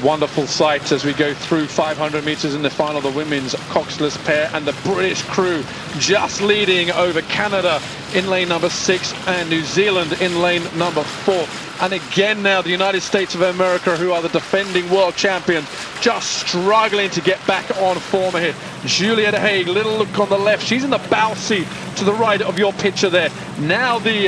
Wonderful sight as we go through 500 meters in the final, the women's coxless pair and the British crew just leading over Canada in lane number 6 and New Zealand in lane number 4. And again now the United States of America, who are the defending world champions, just struggling to get back on form here. Juliette Haig, little look on the left, she's in the bow seat to the right of your picture there. Now the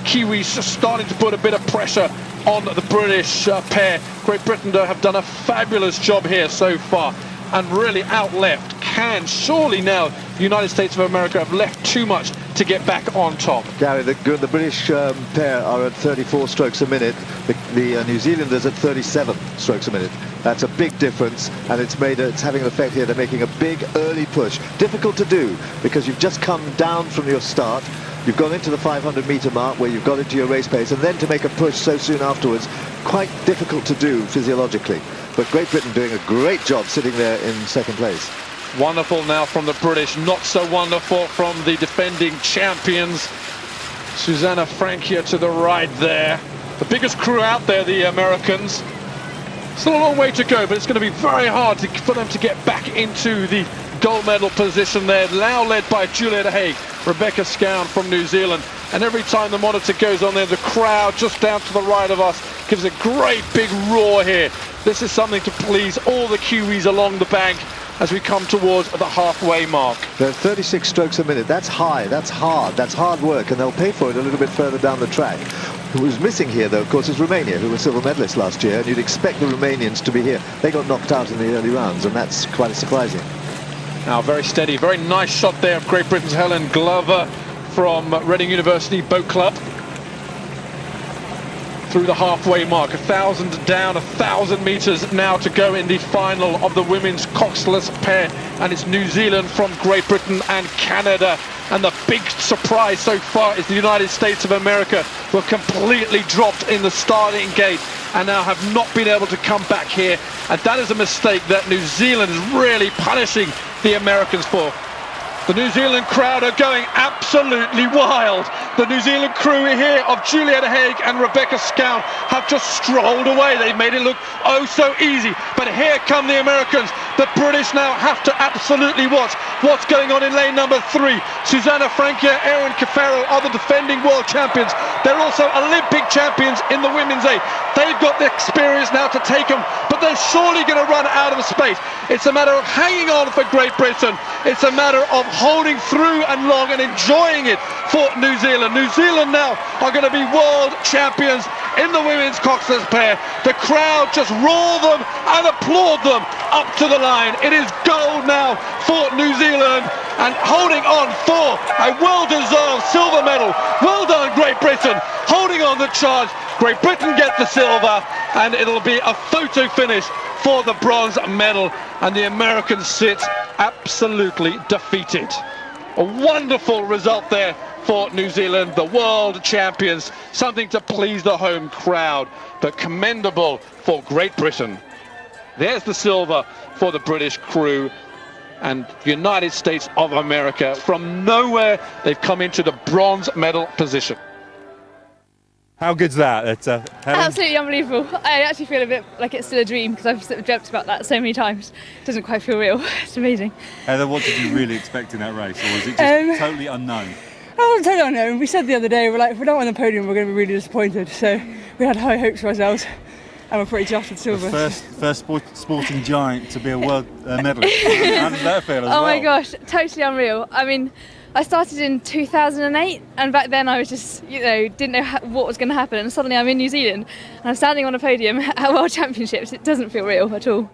Kiwis just starting to put a bit of pressure on the British pair. Great Britain have done a fabulous job here so far and really out left. Can surely now the United States of America have left too much to get back on top? Gary, the British pair are at 34 strokes a minute. The New Zealanders at 37 strokes a minute. That's a big difference, and it's having an effect here. They're making a big early push. Difficult to do because you've just come down from your start. You've gone into the 500-meter mark where you've got into your race pace, and then to make a push so soon afterwards, quite difficult to do physiologically. But Great Britain doing a great job sitting there in second place. Wonderful now from the British, not so wonderful from the defending champions. Susanna Frankia to the right there. The biggest crew out there, the Americans. Still a long way to go, but it's going to be very hard for them to get back into the gold medal position there. Now led by Juliette Haig, Rebecca Scown from New Zealand. And every time the monitor goes on there, the crowd just down to the right of us gives a great big roar here. This is something to please all the Kiwis along the bank as we come towards the halfway mark. They're 36 strokes a minute. That's high, that's hard work, and they'll pay for it a little bit further down the track. Who was missing here, though, of course, is Romania, who were silver medalists last year, and you'd expect the Romanians to be here. They got knocked out in the early rounds, and that's quite surprising. Now very steady, very nice shot there of Great Britain's Helen Glover from Reading University Boat Club. Through the halfway mark, 1,000 down, 1,000 meters now to go in the final of the women's coxless pair, and it's New Zealand from Great Britain and Canada. And the big surprise so far is the United States of America, who are completely dropped in the starting gate and now have not been able to come back here. And that is a mistake that New Zealand is really punishing the Americans for. The New Zealand crowd are going absolutely wild. The New Zealand crew here of Juliette Haig and Rebecca Scown have just strolled away. They've made it look oh so easy. But here come the Americans. The British now have to absolutely watch what's going on in lane number 3. Susanna Frankia, Erin Cafaro are the defending world champions. They're also Olympic champions in the women's A. They've got the experience now to take them, but they're surely going to run out of space. It's a matter of hanging on for Great Britain. It's a matter of holding through and long and enjoying it for New Zealand. New Zealand now are going to be world champions in the women's coxless pair. The crowd just roar them and applaud them up to the line. It is gold now for New Zealand and holding on for a well-deserved silver medal. Well done, Great Britain, holding on the charge. Great Britain get the silver, and it'll be a photo finish for the bronze medal, and the Americans sit absolutely defeated. A wonderful result there for New Zealand, the world champions. Something to please the home crowd, but commendable for Great Britain. There's the silver for the British crew, and the United States of America, from nowhere, they've come into the bronze medal position. How good's that? Absolutely unbelievable. I actually feel a bit like it's still a dream because I've sort of dreamt about that so many times. It doesn't quite feel real. It's amazing. Heather, what did you really expect in that race, or was it just totally unknown? Oh, totally unknown. We said the other day, we're like, if we don't win the podium, we're going to be really disappointed. So we had high hopes for ourselves, and we're pretty chuffed with silver. The first sporting giant to be a world medalist. How did that feel as well? Oh my gosh, totally unreal. I mean, I started in 2008, and back then I was just, didn't know what was going to happen, and suddenly I'm in New Zealand and I'm standing on a podium at World Championships. It doesn't feel real at all.